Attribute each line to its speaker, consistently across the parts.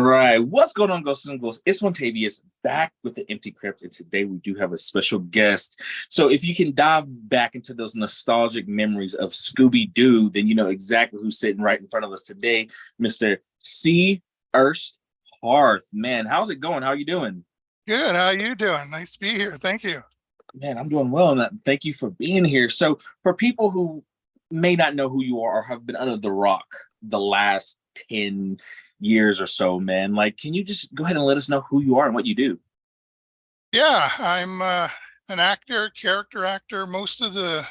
Speaker 1: right. What's going on, Ghosts and Ghosts? It's Montavious back with the Empty Crypt, and today we do have a special guest. So if you can dive back into those nostalgic memories of Scooby-Doo, then you know exactly who's sitting right in front of us today, Mr. C. Ernst Harth. Man, how's it going? How are you doing?
Speaker 2: Good. How you doing? Nice to be here. Thank you.
Speaker 1: Man, I'm doing well, and thank you for being here. So for people who may not know who you are or have been under the rock the last 10 years or so, man, like, can you just go ahead and let us know who you are and what you do?
Speaker 2: Yeah, I'm an actor, character actor. Most of the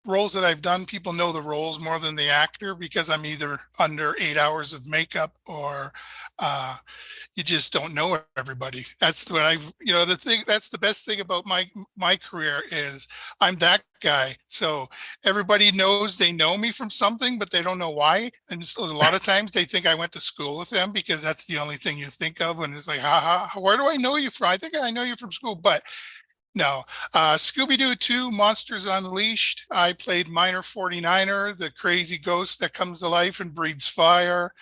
Speaker 2: roles that I've done, people know the roles more than the actor because I'm either under 8 hours of makeup or uh, you just don't know everybody. That's what the thing. That's the best thing about my career is I'm that guy. So everybody knows they know me from something, but they don't know why. And so a lot of times they think I went to school with them because that's the only thing you think of when it's like, where do I know you from? I think I know you from school, but no. Scooby-Doo 2, Monsters Unleashed. I played Minor 49er, the crazy ghost that comes to life and breathes fire.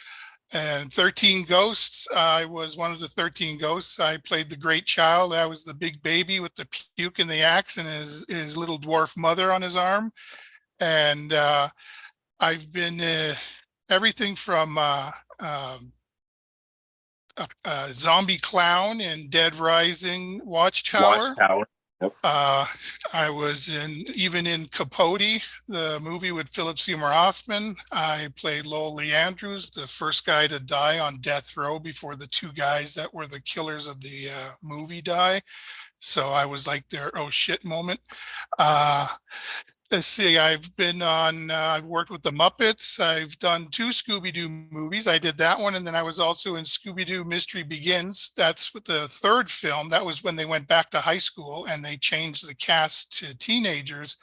Speaker 2: And 13 Ghosts, I was one of the 13 ghosts. I played the great child. I was the big baby with the puke and the axe and his little dwarf mother on his arm. And I've been everything from zombie clown in Dead Rising Watchtower.
Speaker 1: Watchtower. Yep.
Speaker 2: Uh, I was even in Capote, the movie with Philip Seymour Hoffman. I played Lowell Lee Andrews, the first guy to die on death row before the two guys that were the killers of the movie die. So I was like their oh shit moment. Uh, Let's see, I've worked with the Muppets. I've done two Scooby-Doo movies. I did that one, and then I was also in Scooby-Doo Mystery Begins. That's with the third film. That was when they went back to high school and they changed the cast to teenagers.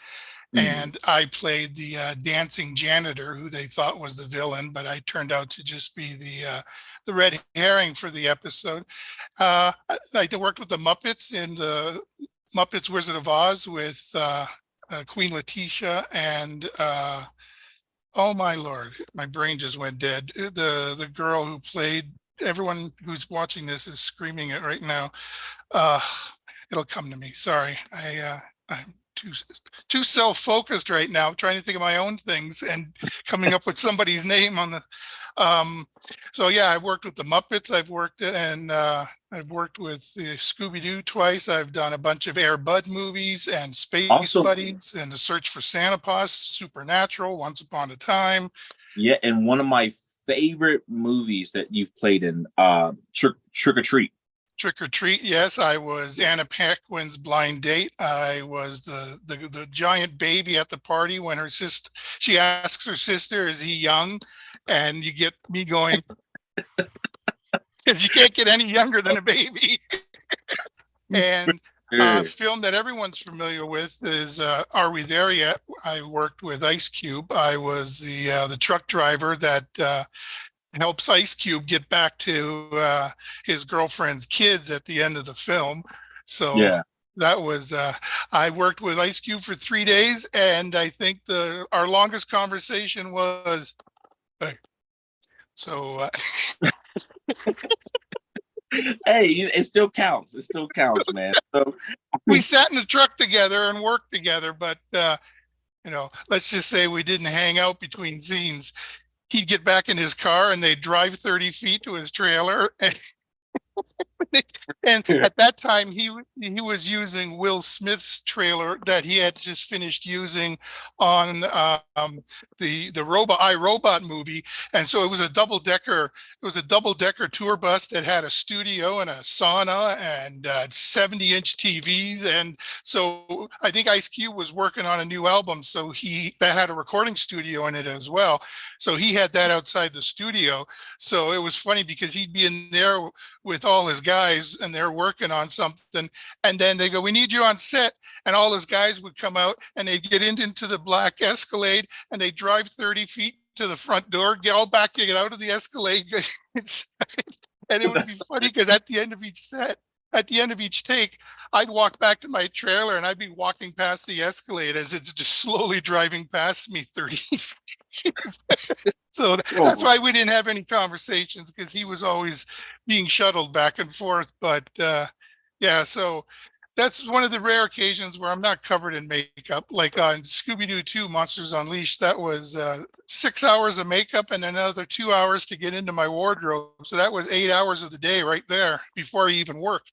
Speaker 1: Mhm.
Speaker 2: And I played the dancing janitor who they thought was the villain, but I turned out to just be the red herring for the episode. I worked with the Muppets in the Muppets Wizard of Oz with Queen Latisha and oh my lord, my brain just went dead. The girl who played, everyone who's watching this is screaming it right now. Uh, it'll come to me. Sorry, I'm too self-focused right now. I'm trying to think of my own things and coming up with somebody's name on the. Um, so yeah, I've worked with the Muppets. I've worked with the Scooby-Doo twice. I've done a bunch of Air Bud movies and Space
Speaker 1: Also,
Speaker 2: Buddies and The Search for Santa Claus, Supernatural, Once Upon a Time.
Speaker 1: yeah, and one of my favorite movies that you've played in, Trick or Treat.
Speaker 2: Trick or Treat, yes, I was Anna Paquin's blind date. I was the giant baby at the party when she asks her sister, "Is he young?" And you get me going because you can't get any younger than a baby. And a
Speaker 1: Sure.
Speaker 2: film that everyone's familiar with is Are We There Yet? I worked with Ice Cube. I was the truck driver that helps Ice Cube get back to his girlfriend's kids at the end of the film. So
Speaker 1: Yeah.
Speaker 2: that was I worked with Ice Cube for 3 days, and I think our longest conversation was so.
Speaker 1: Hey, it still counts. It still counts, man. So,
Speaker 2: We sat in the truck together and worked together, but let's just say we didn't hang out between scenes. He'd get back in his car and they'd drive 30 feet to his trailer. And at that time, he was using Will Smith's trailer that he had just finished using on the Robot iRobot movie, and so it was a double decker. It was a double decker tour bus that had a studio and a sauna and 70-inch TVs, and so I think Ice Cube was working on a new album, so that had a recording studio in it as well. So he had that outside the studio. So it was funny because he'd be in there with all his guys and they're working on something, and then they go, "We need you on set," and all his guys would come out and they'd get into the black Escalade and they drive 30 feet to the front door, get all back, get out of the Escalade, and it would be funny because at the end of each take, I'd walk back to my trailer and I'd be walking past the Escalade as it's just slowly driving past me 30 feet. So that's
Speaker 1: Oh,
Speaker 2: why we didn't have any conversations, because he was always being shuttled back and forth. But yeah, so that's one of the rare occasions where I'm not covered in makeup. Like on Scooby-Doo 2 Monsters Unleashed, that was 6 hours of makeup and another 2 hours to get into my wardrobe. So that was 8 hours of the day right there before I even worked.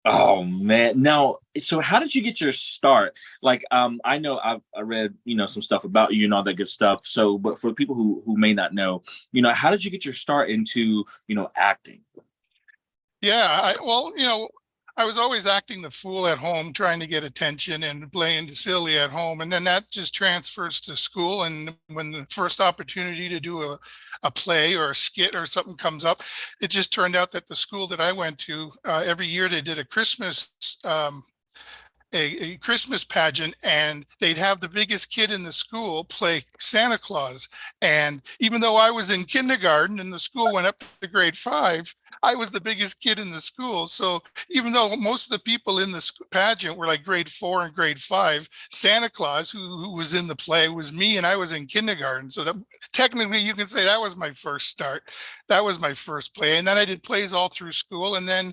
Speaker 1: oh man. Now, so how did you get your start? Like, I know I read, some stuff about you and all that good stuff. So, but for people who may not know, how did you get your start into, acting?
Speaker 2: Yeah, well, I was always acting the fool at home, trying to get attention and playing the silly at home. And then that just transfers to school. And when the first opportunity to do a play or a skit or something comes up, it just turned out that the school that I went to, every year they did um, a Christmas pageant, and they'd have the biggest kid in the school play Santa Claus. And even though I was in kindergarten and the school went up to grade 5, I was the biggest kid in the school. So even though most of the people in the pageant were like grade 4 and grade 5, Santa Claus, who was in the play, was me, and I was in kindergarten. So that, technically, you can say that was my first start. That was my first play. And then I did plays all through school. And then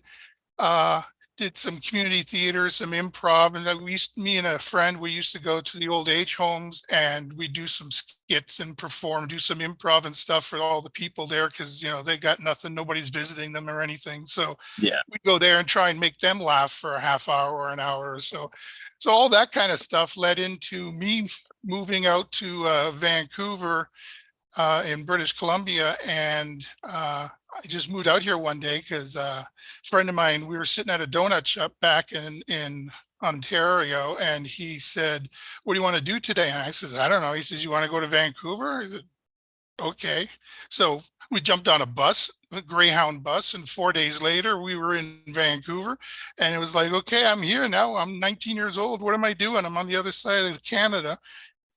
Speaker 2: uh, did some community theater, some improv, and then me and a friend, we used to go to the old age homes and we do some skits and perform, do some improv and stuff for all the people there, because they got nothing, nobody's visiting them or anything. So
Speaker 1: Yeah.
Speaker 2: we go there and try and make them laugh for a half hour or an hour or so. So all that kind of stuff led into me moving out to Vancouver in British Columbia. And I just moved out here one day because a friend of mine, we were sitting at a donut shop back in Ontario, and he said, "What do you want to do today?" And I said, "I don't know." He says, "You want to go to Vancouver?" I said, "Okay." So we jumped on a bus, a Greyhound bus, and 4 days later we were in Vancouver. And it was like, okay, I'm here now. I'm 19 years old. What am I doing? I'm on the other side of Canada.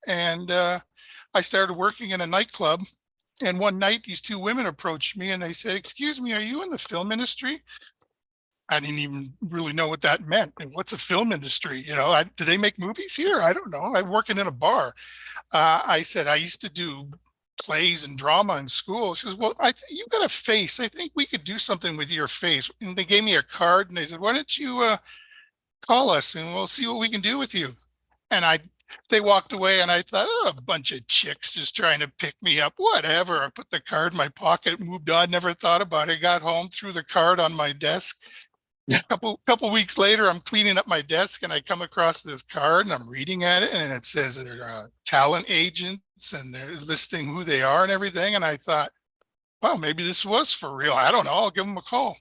Speaker 2: And I started working in a nightclub. And one night, these two women approached me and they said, "Excuse me, are you in the film industry?" I didn't even really know what that meant. And what's a film industry? Do they make movies here? I don't know. I'm working in a bar. I said, "I used to do plays and drama in school." She says, "Well, you got a face. I think we could do something with your face." And they gave me a card and they said, "Why don't you call us and we'll see what we can do with you." And they walked away and I thought, "Oh, a bunch of chicks just trying to pick me up, whatever." I put the card in my pocket, moved on, never thought about it. Got home, threw the card on my desk. Couple weeks later, I'm cleaning up my desk and I come across this card and I'm reading at it, and it says they're talent agents and they're listing who they are and everything. And I thought, wow, maybe this was for real. I don't know. I'll give them a call.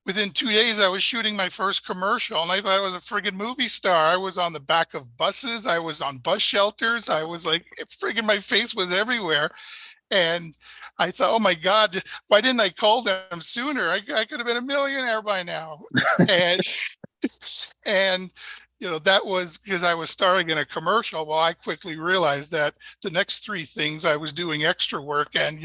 Speaker 2: Within 2 days, I was shooting my first commercial, and I thought I was a friggin' movie star. I was on the back of buses. I was on bus shelters. I was like, friggin' my face was everywhere. And I thought, oh my God, why didn't I call them sooner? I could have been a millionaire by now. And and that was because I was starring in a commercial. Well, I quickly realized that the next three things I was doing extra work and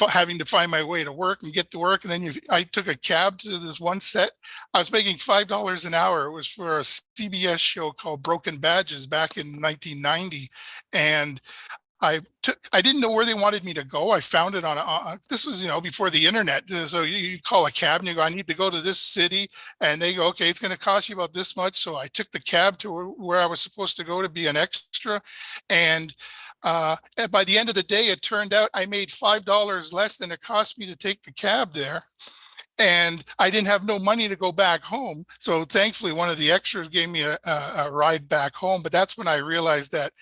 Speaker 2: having to find my way to work and get to work. And then I took a cab to this one set. I was making $5 an hour. It was for a CBS show called Broken Badges back in 1990. And I didn't know where they wanted me to go. I found it this was, before the internet. So you call a cab and you go, "I need to go to this city." And they go, "Okay, it's going to cost you about this much." So I took the cab to where I was supposed to go to be an extra. And by the end of the day, it turned out I made $5 less than it cost me to take the cab there. And I didn't have no money to go back home. So thankfully, one of the extras gave me a ride back home. But that's when I realized that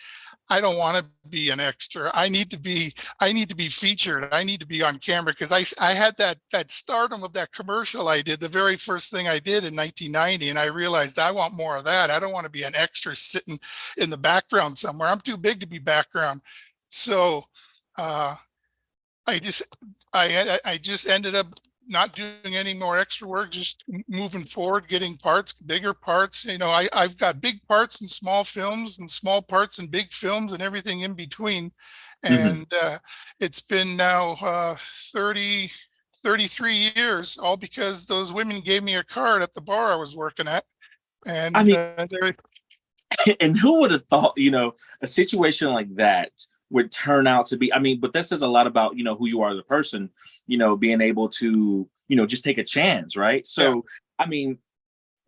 Speaker 2: I don't want to be an extra. I need to be featured. I need to be on camera, because I had that stardom of that commercial I did, the very first thing I did in 1990. And I realized I want more of that. I don't want to be an extra sitting in the background somewhere. I'm too big to be background. So uh, I just I just ended up not doing any more extra work, just moving forward, getting parts, bigger parts. I've got big parts in small films and small parts in big films and everything in between.
Speaker 1: Mhm.
Speaker 2: And it's been now 33 years, all because those women gave me a card at the bar I was working at.
Speaker 1: I
Speaker 2: And
Speaker 1: mean, and who would have thought, a situation like that would turn out to be. I mean, but this says a lot about, who you are as a person, being able to, just take a chance, right?
Speaker 2: Yeah.
Speaker 1: So, I mean,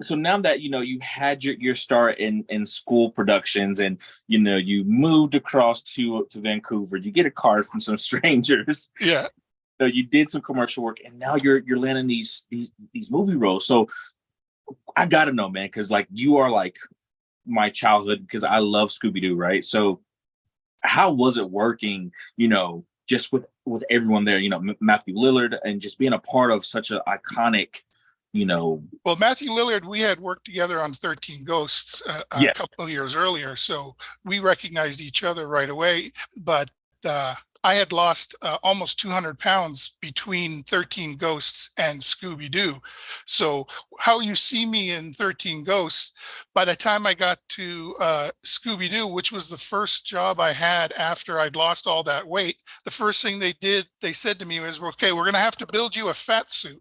Speaker 1: so now that you had your start in school productions, and you moved across to Vancouver, you get a card from some strangers.
Speaker 2: Yeah.
Speaker 1: You did some commercial work, and now you're landing these movie roles. So I gotta know, man, because like you are like my childhood, because I love Scooby-Doo, right? So how was it working, just with everyone there, Matthew Lillard, and just being a part of such an iconic,
Speaker 2: Well, Matthew Lillard, we had worked together on 13 Ghosts a
Speaker 1: yeah,
Speaker 2: couple of years earlier, so we recognized each other right away. But I had lost almost 200 pounds between 13 Ghosts and Scooby-Doo. So how you see me in 13 Ghosts, by the time I got to Scooby-Doo, which was the first job I had after I'd lost all that weight, the first thing they said to me was, okay, we're going to have to build you a fat suit.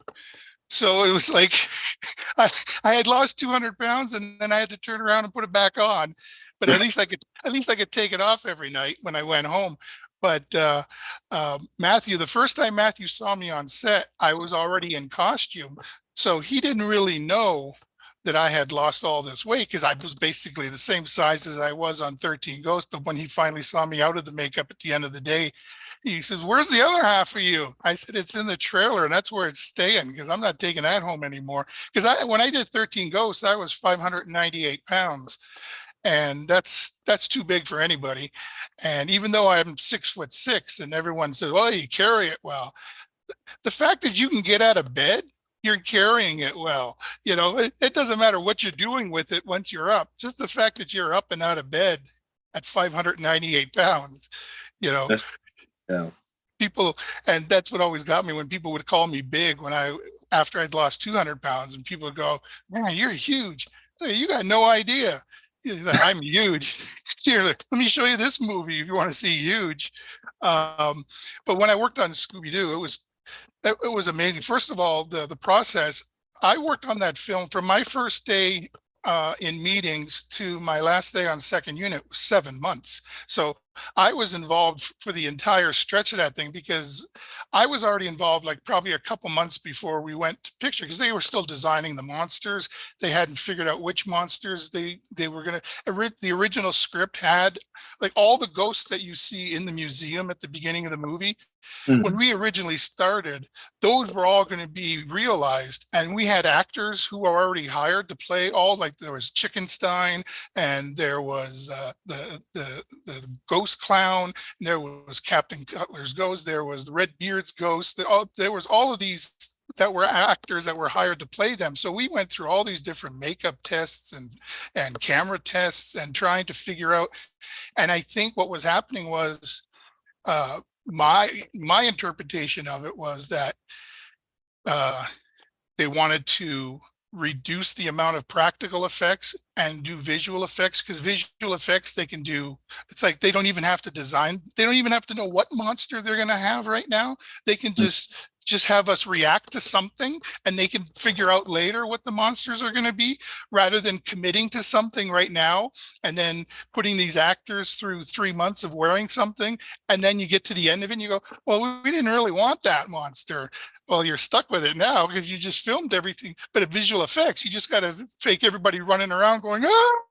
Speaker 2: So it was like I had lost 200 pounds, and then I had to turn around and put it back on. But at least I could take it off every night when I went home. But Matthew, the first time Matthew saw me on set, I was already in costume. So he didn't really know that I had lost all this weight, because I was basically the same size as I was on 13 Ghosts. But when he finally saw me out of the makeup at the end of the day, he says, "Where's the other half of you?" I said, "It's in the trailer, and that's where it's staying, because I'm not taking that home anymore." Because when I did 13 Ghosts, I was 598 pounds, and that's too big for anybody. And even though I'm 6'6", and everyone says, "Well, you carry it well," the fact that you can get out of bed, you're carrying it well. It doesn't matter what you're doing with it once you're up. Just the fact that you're up and out of bed at 598 pounds, you know,
Speaker 1: that's yeah.
Speaker 2: people, and that's what always got me when people would call me big after I'd lost 200 pounds, and people would go, "Man, you're huge. Hey, you got no idea. I'm huge. Here, let me show you this movie if you want to see huge." But when I worked on Scooby-Doo, it was amazing. First of all, the process. I worked on that film from my first day in meetings to my last day on second unit was 7 months. So I was involved for the entire stretch of that thing, because I was already involved like probably a couple months before we went to picture, because they were still designing the monsters. They hadn't figured out which monsters they were going to. The original script had like all the ghosts that you see in the museum at the beginning of the movie. When we originally started, those were all going to be realized, and we had actors who were already hired to play all. Like there was Chickenstein, and there was the Ghost Clown, and there was Captain Cutler's Ghost, there was the Redbeard's Ghost. There was all of these that were actors that were hired to play them. So we went through all these different makeup tests and camera tests and trying to figure out. And I think what was happening was. My interpretation of it was that they wanted to reduce the amount of practical effects and do visual effects, because visual effects they can do. It's like they don't even have to design. They don't even have to know what monster they're going to have right now. They can just have us react to something, and they can figure out later what the monsters are going to be, rather than committing to something right now and then putting these actors through 3 months of wearing something, and then you get to the end of it and you go, "Well, we didn't really want that monster." Well, you're stuck with it now because you just filmed everything. But at visual effects, you just got to fake everybody running around going, "Ah!"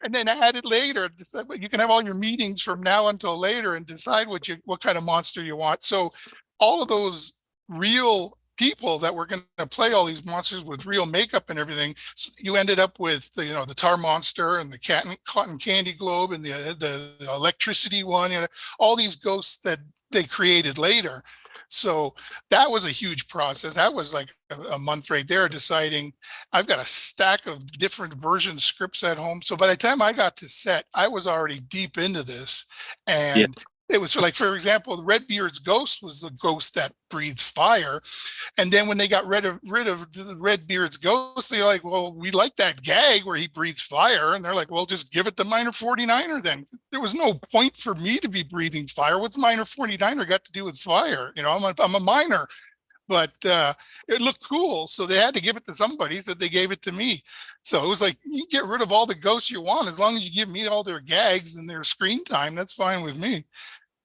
Speaker 2: and then add it later. You can have all your meetings from now until later and decide what kind of monster you want. So all of those real people that were going to play all these monsters with real makeup and everything, so you ended up with the tar monster and the cotton candy globe and the electricity one, all these ghosts that they created later. So that was a huge process. That was like a month right there, deciding. I've got a stack of different version scripts at home. So by the time I got to set, I was already deep into this.
Speaker 1: Yeah.
Speaker 2: And it was like, for example, the Redbeard's ghost was the ghost that breathed fire. And then when they got rid of the Redbeard's ghost, they're like, "Well, we like that gag where he breathes fire." And they're like, "Well, just give it to Minor 49er then." There was no point for me to be breathing fire. What's Minor 49er got to do with fire? I'm a minor. but it looked cool. So they had to give it to somebody. So they gave it to me. So it was like, you can get rid of all the ghosts you want. As long as you give me all their gags and their screen time, that's fine with me.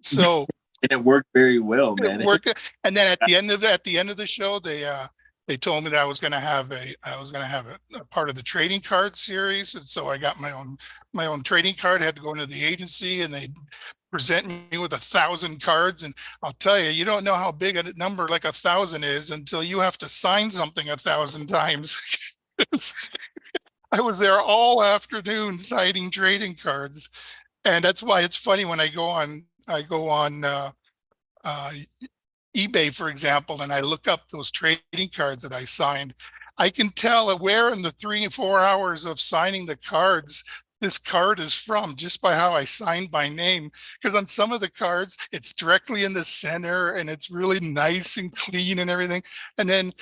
Speaker 2: So
Speaker 1: And it worked very well,
Speaker 2: it
Speaker 1: man.
Speaker 2: worked. And then at the end of the show, they told me that I was going to have a part of the trading card series. And so I got my own trading card. I had to go into the agency and they present me with 1,000 cards. And I'll tell you, you don't know how big a number like 1,000 is until you have to sign something 1,000 times. I was there all afternoon signing trading cards. And that's why it's funny when I go on eBay, for example, and I look up those trading cards that I signed. I can tell where in the 3 and 4 hours of signing the cards this card is from just by how I signed my name. Because on some of the cards, it's directly in the center and it's really nice and clean and everything. And then,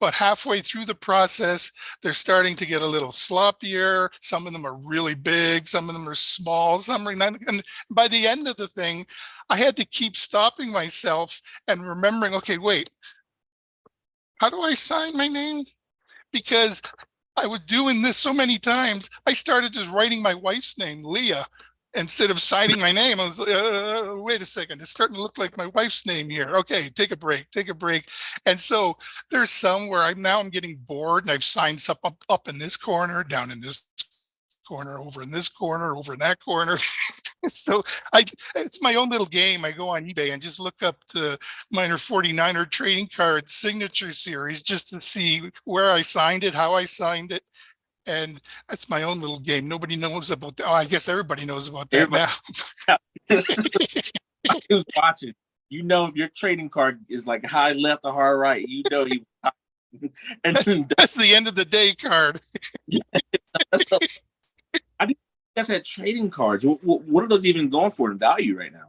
Speaker 2: but halfway through the process, they're starting to get a little sloppier. Some of them are really big, some of them are small, some are not. And by the end of the thing, I had to keep stopping myself and remembering, okay, wait, how do I sign my name? Because I was doing this so many times, I started just writing my wife's name, Leah, instead of signing my name. I was like, wait a second, it's starting to look like my wife's name here. Okay, take a break. And so there's some where I'm getting bored and I've signed some up in this corner, down in this corner, over in this corner, over in that corner. So it's my own little game. I go on eBay and just look up the minor 49er trading card signature series just to see where I signed it, how I signed it. And that's my own little game. Nobody knows about that. Oh, I guess everybody knows about that now.
Speaker 1: Who's watching? You know, if your trading card is like high left or high right, you know he. And
Speaker 2: that's the end of the day card.
Speaker 1: I think you guys had trading cards. What are those even going for in value right now?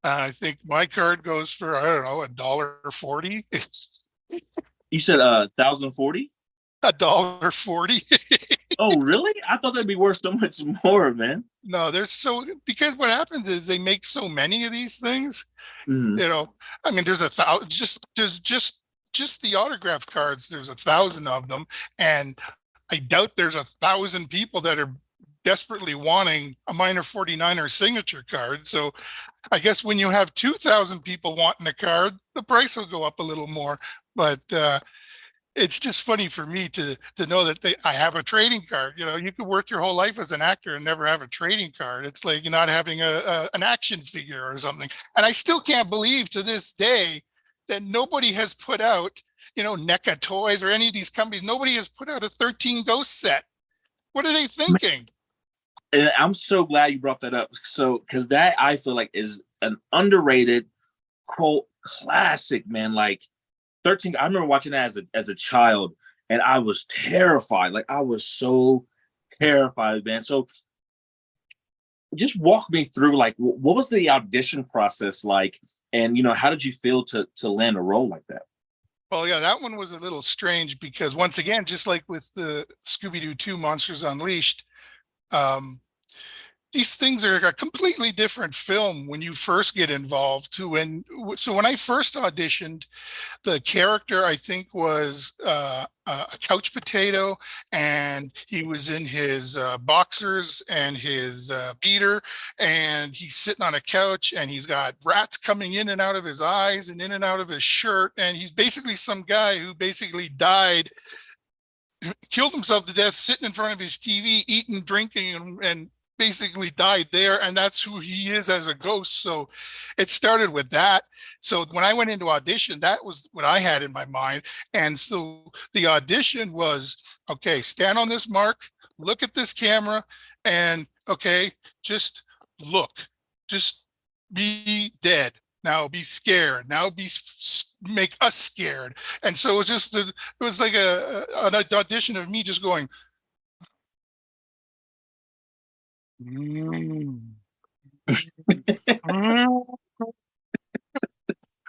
Speaker 2: I think my card goes for, I don't know, $1.40.
Speaker 1: You said 1,040?
Speaker 2: $1.40.
Speaker 1: Oh, really? I thought that'd be worth so much more, man.
Speaker 2: No, because what happens is they make so many of these things. Mm-hmm. You know, I mean, there's just the autograph cards. There's 1,000 of them, and I doubt there's 1,000 people that are desperately wanting a minor 49er signature card. So I guess when you have 2,000 people wanting a card, the price will go up a little more. But it's just funny for me to know that I have a trading card. You know, you could work your whole life as an actor and never have a trading card. It's like you're not having an action figure or something. And I still can't believe to this day that nobody has put out, you know, NECA Toys or any of these companies, nobody has put out a 13 Ghost set. What are they thinking?
Speaker 1: And I'm so glad you brought that up. So, because that I feel like is an underrated quote classic, man. Like 13, I remember watching that as a child, and I was terrified. Like I was so terrified, man. So just walk me through, like, what was the audition process like? And, you know, how did you feel to land a role like that?
Speaker 2: Well, yeah, that one was a little strange because once again, just like with the Scooby-Doo 2 Monsters Unleashed, these things are a completely different film when you first get involved to when I first auditioned, the character I think was a couch potato, and he was in his boxers and his beater, and he's sitting on a couch and he's got rats coming in and out of his eyes and in and out of his shirt, and he's basically some guy who basically killed himself to death sitting in front of his TV, eating, drinking, and basically died there, and that's who he is as a ghost. So it started with that. So when I went into audition, that was what I had in my mind. And so the audition was, okay, stand on this mark, look at this camera, and okay, just look, just be dead. Now be scared. Now make us scared. And so it was like an audition of me just going,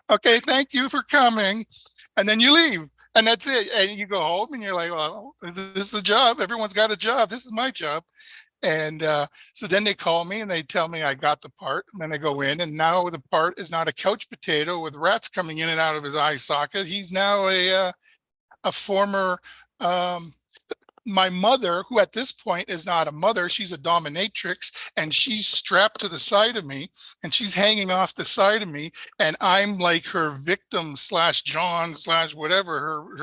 Speaker 2: okay, thank you for coming. And then you leave, and that's it. And you go home and you're like, well, this is a job. Everyone's got a job. This is my job. And so then they call me and they tell me I got the part. And then I go in, and now the part is not a couch potato with rats coming in and out of his eye socket. He's now a former my mother, who at this point is not a mother, she's a dominatrix, and she's strapped to the side of me, and she's hanging off the side of me, and I'm like her victim slash John slash whatever, her